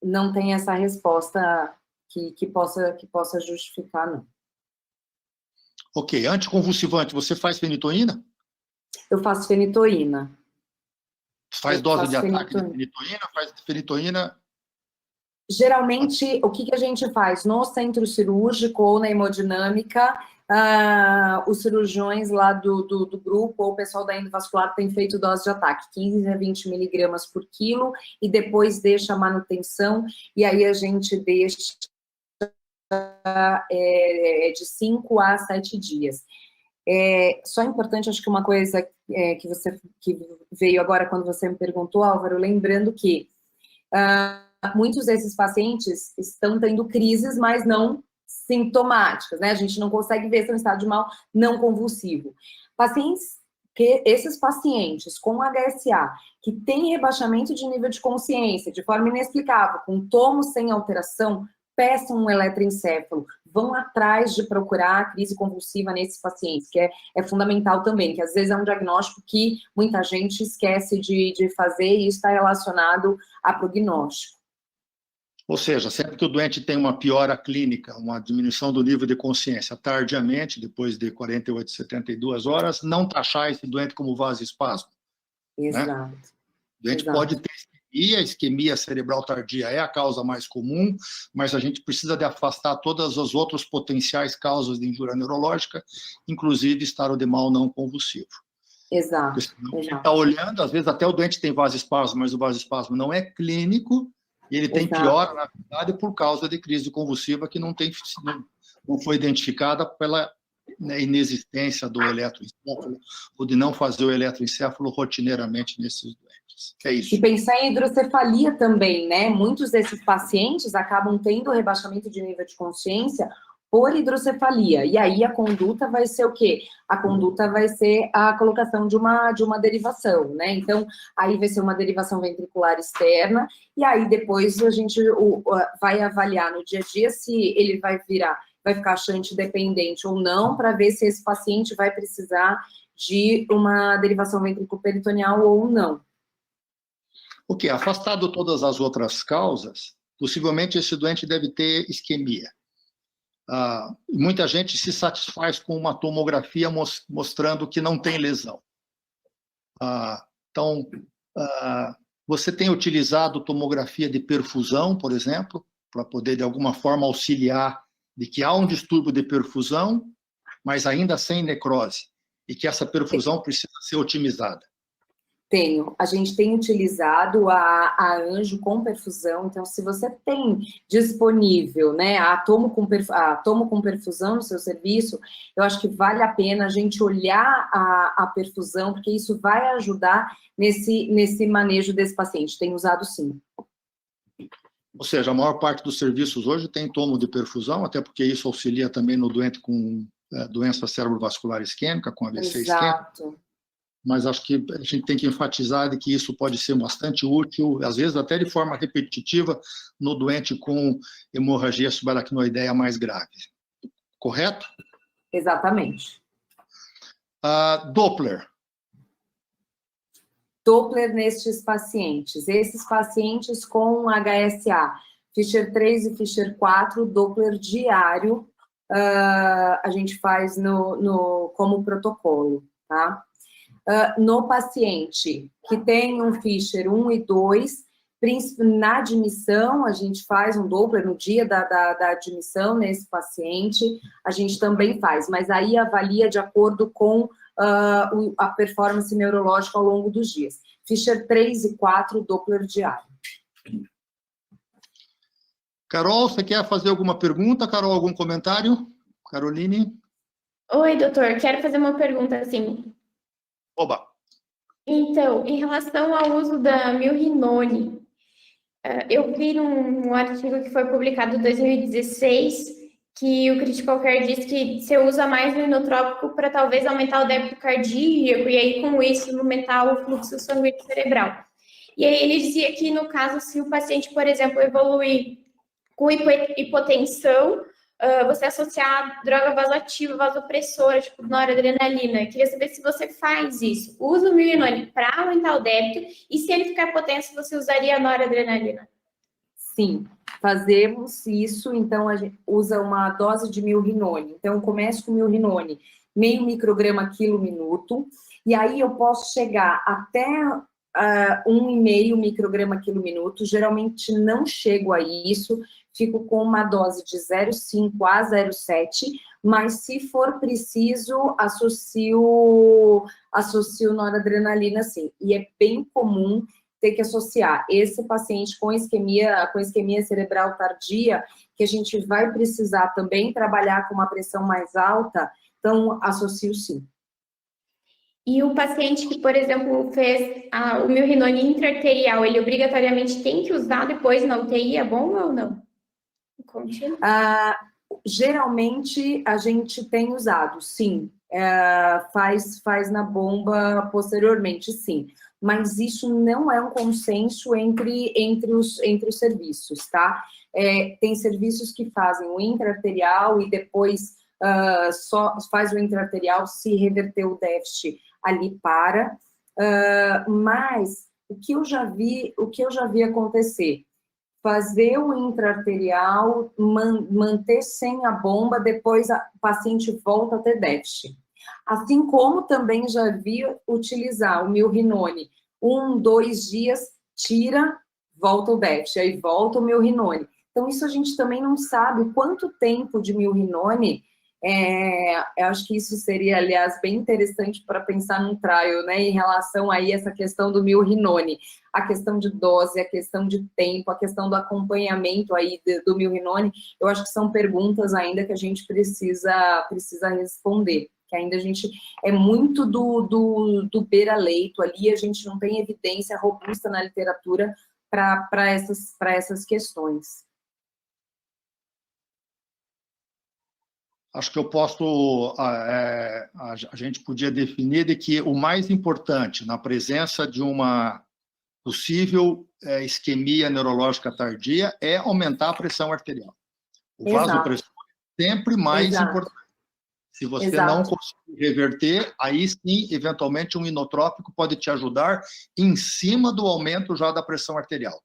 não tem essa resposta que possa justificar, não. Ok, anticonvulsivante, você faz fenitoína? Eu faço fenitoína. Faz dose de ataque de fenitoína? Faz fenitoína? Geralmente, o que a gente faz? No centro cirúrgico ou na hemodinâmica, os cirurgiões lá do grupo ou o pessoal da endovascular tem feito dose de ataque, 15 a 20 miligramas por quilo, e depois deixa a manutenção, e aí a gente deixa de 5 a 7 dias. Só importante, acho que uma coisa que veio agora quando você me perguntou, Álvaro, lembrando que muitos desses pacientes estão tendo crises, mas não sintomáticas, né? A gente não consegue ver se é um estado de mal não convulsivo. Esses pacientes com HSA, que têm rebaixamento de nível de consciência, de forma inexplicável, com tomo sem alteração, peçam um eletroencefalo, vão atrás de procurar a crise convulsiva nesses pacientes, que é fundamental também, que às vezes é um diagnóstico que muita gente esquece de fazer e está relacionado a prognóstico. Ou seja, sempre que o doente tem uma piora clínica, uma diminuição do nível de consciência tardiamente, depois de 48, 72 horas, não taxar esse doente como vasoespasmo. Exato. Né? O doente pode ter isquemia cerebral tardia é a causa mais comum, mas a gente precisa de afastar todas as outras potenciais causas de injúria neurológica, inclusive estado de mal não convulsivo. Exato. Está olhando, às vezes até o doente tem vasoespasmo, mas o vasoespasmo não é clínico, e ele tem piora, na verdade, por causa de crise convulsiva que não foi identificada pela inexistência do eletroencefalo, ou de não fazer o eletroencefalo rotineiramente nesses doentes. É isso. E pensar em hidrocefalia também, né? Muitos desses pacientes acabam tendo rebaixamento de nível de consciência por hidrocefalia. E aí a conduta vai ser o quê? A conduta vai ser a colocação de uma derivação, né? Então, aí vai ser uma derivação ventricular externa, e aí depois a gente vai avaliar no dia a dia se ele vai ficar shunt dependente ou não, para ver se esse paciente vai precisar de uma derivação ventriculoperitoneal ou não. Ok, afastado todas as outras causas, possivelmente esse doente deve ter isquemia. Muita gente se satisfaz com uma tomografia mostrando que não tem lesão. Então, você tem utilizado tomografia de perfusão, por exemplo, para poder, de alguma forma, auxiliar de que há um distúrbio de perfusão, mas ainda sem necrose, e que essa perfusão precisa ser otimizada. A gente tem utilizado a anjo com perfusão, então se você tem disponível, né, a tomo com perfusão no seu serviço, eu acho que vale a pena a gente olhar a perfusão, porque isso vai ajudar nesse manejo desse paciente. Tem usado sim. Ou seja, a maior parte dos serviços hoje tem tomo de perfusão, até porque isso auxilia também no doente com doença cerebrovascular isquêmica, com AVC isquêmico. Mas acho que a gente tem que enfatizar de que isso pode ser bastante útil, às vezes até de forma repetitiva, no doente com hemorragia subaracnoideia mais grave. Correto? Exatamente. Doppler. Doppler nestes pacientes. Esses pacientes com HSA, Fischer 3 e Fischer 4, Doppler diário, a gente faz como protocolo, tá? No paciente que tem um Fischer 1 e 2, na admissão, a gente faz um Doppler no dia da admissão nesse paciente, a gente também faz, mas aí avalia de acordo com a performance neurológica ao longo dos dias. Fischer 3 e 4, Doppler diário. Carol, você quer fazer alguma pergunta? Carol, algum comentário? Caroline? Oi, doutor, quero fazer uma pergunta assim. Oba! Então, em relação ao uso da milrinone, eu vi num artigo que foi publicado em 2016 que o Critical Care diz que você usa mais o inotrópico para talvez aumentar o débito cardíaco e aí com isso aumentar o fluxo sanguíneo cerebral. E aí ele dizia que no caso, se o paciente, por exemplo, evoluir com hipotensão, você associar droga vasoativa, vasopressora, tipo noradrenalina. Queria saber se você faz isso. Usa o milrinone para aumentar o débito e se ele ficar hipotenso, você usaria a noradrenalina? Sim, fazemos isso, então a gente usa uma dose de milrinone. Então, começo com milrinone, 0,5 micrograma quilo minuto, e aí eu posso chegar até 1,5 micrograma quilo minuto, geralmente não chego a isso, fico com uma dose de 0,5 a 0,7, mas se for preciso, associo noradrenalina sim. E é bem comum ter que associar esse paciente com isquemia cerebral tardia, que a gente vai precisar também trabalhar com uma pressão mais alta, então associo sim. E o paciente que, por exemplo, fez o milrinone intra-arterial, ele obrigatoriamente tem que usar depois na UTI, é bom ou não? Contínuo? Geralmente a gente tem usado, sim. Faz na bomba posteriormente, sim. Mas isso não é um consenso entre os serviços, tá? Tem serviços que fazem o intra-arterial e depois só faz o intra-arterial se reverter o déficit ali para. Mas o que eu já vi acontecer, fazer o intra-arterial, manter sem a bomba, depois o paciente volta a ter déficit. Assim como também já vi utilizar o milrinone, 1, 2 dias, tira, volta o déficit, aí volta o milrinone. Então, isso a gente também não sabe quanto tempo de milrinone. Eu acho que isso seria, aliás, bem interessante para pensar num trial, né, em relação aí a essa questão do milrinone, a questão de dose, a questão de tempo, a questão do acompanhamento aí do milrinone. Eu acho que são perguntas ainda que a gente precisa responder, que ainda a gente é muito do beira-leito ali, a gente não tem evidência robusta na literatura para essas questões. Acho que eu posso, a gente podia definir de que o mais importante na presença de uma possível isquemia neurológica tardia é aumentar a pressão arterial. O vasopressor é sempre mais importante. Se você não conseguir reverter, aí sim, eventualmente, um inotrópico pode te ajudar em cima do aumento já da pressão arterial.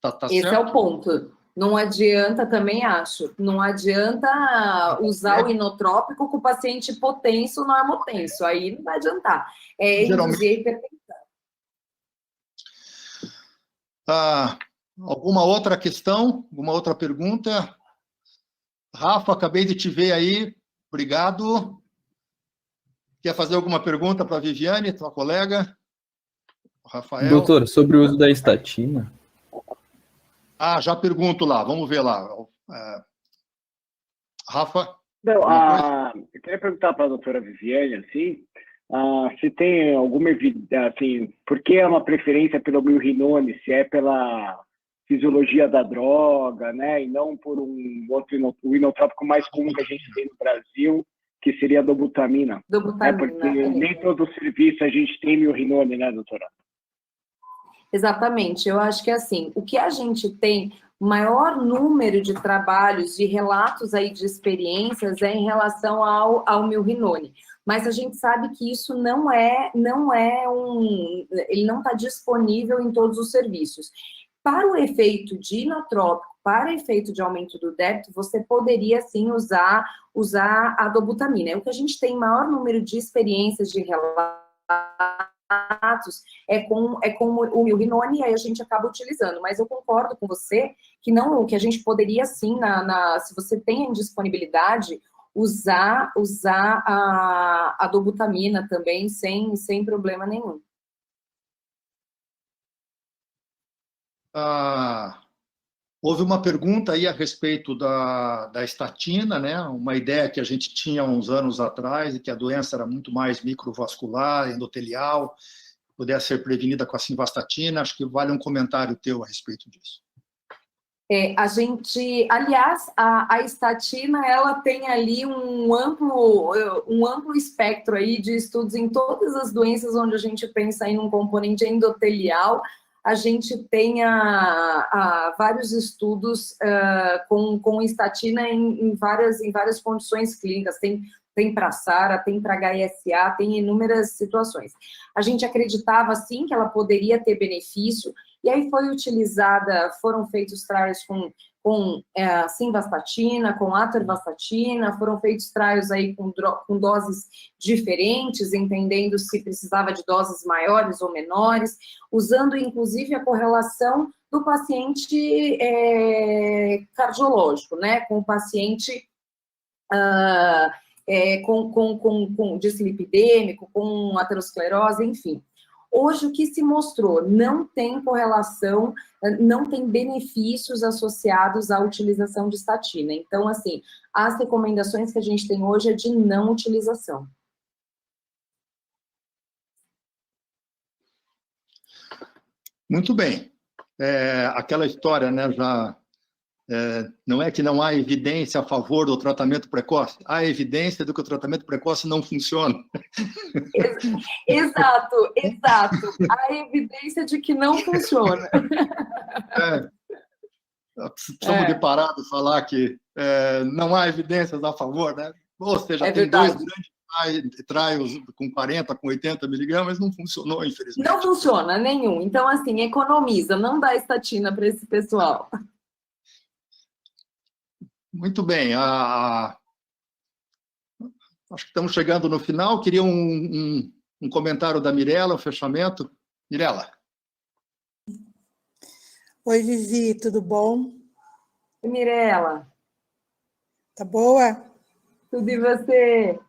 Tá Esse certo? é o ponto. Não adianta, também acho, não adianta usar o inotrópico com o paciente hipotenso ou normotenso, aí não vai adiantar. Induzir a hipertensão. Alguma outra questão? Alguma outra pergunta? Rafa, acabei de te ver aí, obrigado. Quer fazer alguma pergunta para a Viviane, tua colega? Rafael? Doutor, sobre o uso da estatina. Já pergunto lá, vamos ver lá. Rafa? Não, eu queria perguntar para a doutora Viviane, assim, se tem alguma evidência, assim, por que é uma preferência pelo milrinone, se é pela fisiologia da droga, né, e não por um outro inotrópico mais comum que a gente tem no Brasil, que seria a dobutamina. Porque nem todo serviço a gente tem milrinone, né, doutora? Exatamente, eu acho que é assim, o que a gente tem, maior número de trabalhos, de relatos aí de experiências é em relação ao milrinone, mas a gente sabe que isso ele não está disponível em todos os serviços. Para o efeito de inotrópico, para efeito de aumento do débito, você poderia sim usar a dobutamina. É o que a gente tem maior número de experiências de relatos é com o milrinone, e aí a gente acaba utilizando, mas eu concordo com você que não, que a gente poderia sim, se você tem em disponibilidade, usar a dobutamina também sem problema nenhum. Houve uma pergunta aí a respeito da estatina, né? Uma ideia que a gente tinha uns anos atrás, de que a doença era muito mais microvascular, endotelial, pudesse ser prevenida com a simvastatina. Acho que vale um comentário teu a respeito disso. Aliás, a estatina, ela tem ali um amplo espectro aí de estudos em todas as doenças onde a gente pensa em um componente endotelial. A gente tem vários estudos com estatina em várias condições clínicas. Tem para SARA, tem para HSA, tem inúmeras situações. A gente acreditava, sim, que ela poderia ter benefício, e aí foram feitos trials com simvastatina, com atorvastatina, foram feitos trials aí com doses diferentes, entendendo se precisava de doses maiores ou menores, usando inclusive a correlação do paciente cardiológico, né, com o paciente com dislipidêmico, com aterosclerose, enfim. hoje o que se mostrou? Não tem correlação, não tem benefícios associados à utilização de estatina. Então, assim, as recomendações que a gente tem hoje é de não utilização. Muito bem. Aquela história, né, não é que não há evidência a favor do tratamento precoce, há evidência de que o tratamento precoce não funciona. Exato. Há evidência de que não funciona. Precisamos de parar de falar que não há evidências a favor, né? Ou seja, tem verdade. 2 grandes trials com 40, com 80 miligramas, não funcionou, infelizmente. Não funciona nenhum. Então, assim, economiza, não dá estatina para esse pessoal. Muito bem. Acho que estamos chegando no final. Queria um comentário da Mirela, o fechamento. Mirela. Oi, Vivi, tudo bom? Oi, Mirela. Tá boa? Tudo e você?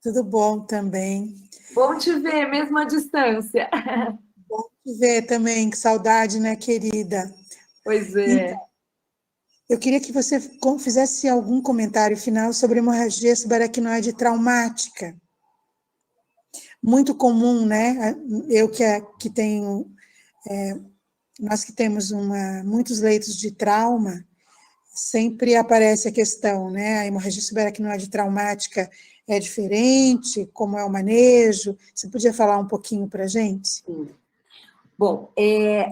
Tudo bom também. Bom te ver, mesmo à distância. Bom te ver também, que saudade, né, querida? Pois é. Então, eu queria que você fizesse algum comentário final sobre hemorragia subaracnoide traumática. Muito comum, né? Eu que tenho... nós que temos muitos leitos de trauma, sempre aparece a questão, né? A hemorragia subaracnoide traumática é diferente? Como é o manejo? Você podia falar um pouquinho para a gente? Sim. Bom,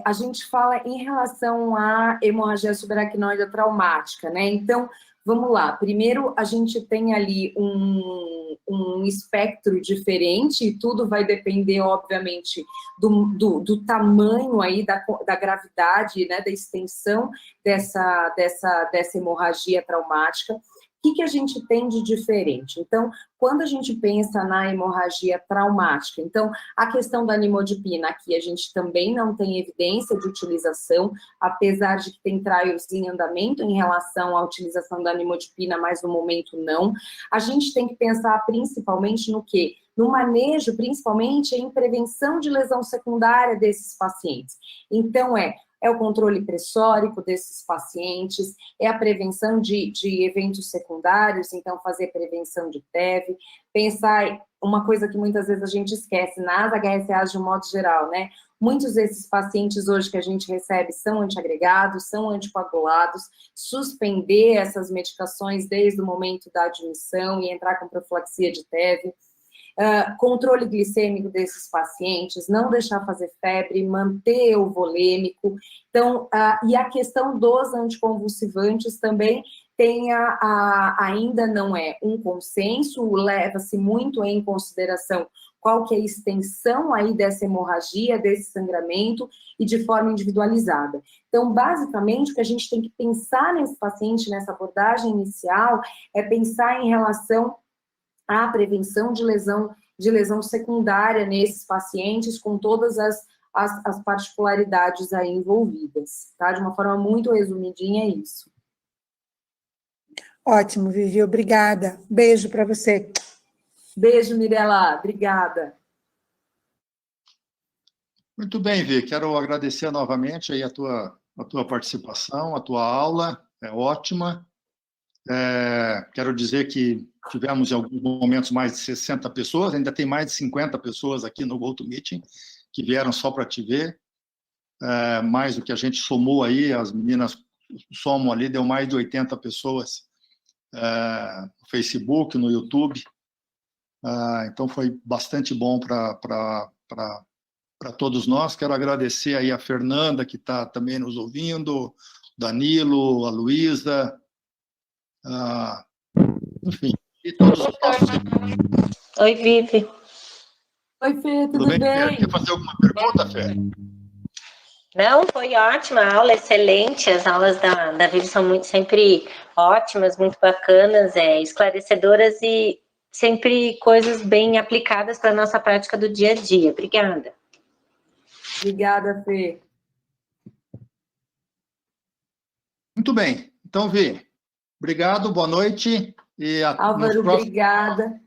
a gente fala em relação à hemorragia subaracnoide traumática, né? Então, vamos lá. Primeiro, a gente tem ali um espectro diferente, e tudo vai depender, obviamente, do tamanho aí, da gravidade, né, da extensão dessa hemorragia traumática. O que a gente tem de diferente? Então, quando a gente pensa na hemorragia traumática, então, a questão da nimodipina aqui, a gente também não tem evidência de utilização, apesar de que tem trials em andamento em relação à utilização da nimodipina, mas no momento não. A gente tem que pensar principalmente no quê? No manejo, principalmente em prevenção de lesão secundária desses pacientes. Então, é o controle pressórico desses pacientes, é a prevenção de eventos secundários, então fazer prevenção de TEV, pensar uma coisa que muitas vezes a gente esquece, nas HSAs de um modo geral, né? Muitos desses pacientes hoje que a gente recebe são antiagregados, são anticoagulados, suspender essas medicações desde o momento da admissão e entrar com profilaxia de TEV. Controle glicêmico desses pacientes, não deixar fazer febre, manter o volêmico. Então, e a questão dos anticonvulsivantes também ainda não é um consenso, leva-se muito em consideração qual que é a extensão aí dessa hemorragia, desse sangramento, e de forma individualizada. Então, basicamente, o que a gente tem que pensar nesse paciente, nessa abordagem inicial, é pensar em relação a prevenção de lesão secundária nesses pacientes, com todas as particularidades aí envolvidas, tá? De uma forma muito resumidinha, é isso. Ótimo, Vivi, obrigada. Beijo para você. Beijo, Mirela, obrigada. Muito bem, Vi, quero agradecer novamente aí a tua participação, a tua aula, é ótima. Quero dizer que tivemos em alguns momentos mais de 60 pessoas, ainda tem mais de 50 pessoas aqui no GoToMeeting, que vieram só para te ver, mais do que a gente somou aí, as meninas somam ali, deu mais de 80 pessoas no Facebook, no YouTube, então foi bastante bom para todos nós. Quero agradecer aí a Fernanda, que está também nos ouvindo, Danilo, a Luísa, enfim, e todos os nossos... Oi, Vivi. Oi, Fê, tudo bem? Quer fazer alguma pergunta, Fê? Não, foi ótima a aula, excelente. As aulas da Vivi são sempre ótimas, muito bacanas, esclarecedoras e sempre coisas bem aplicadas para a nossa prática do dia a dia. Obrigada. Obrigada, Fê. Muito bem. Então, Vi, obrigado, boa noite. E Álvaro, obrigada.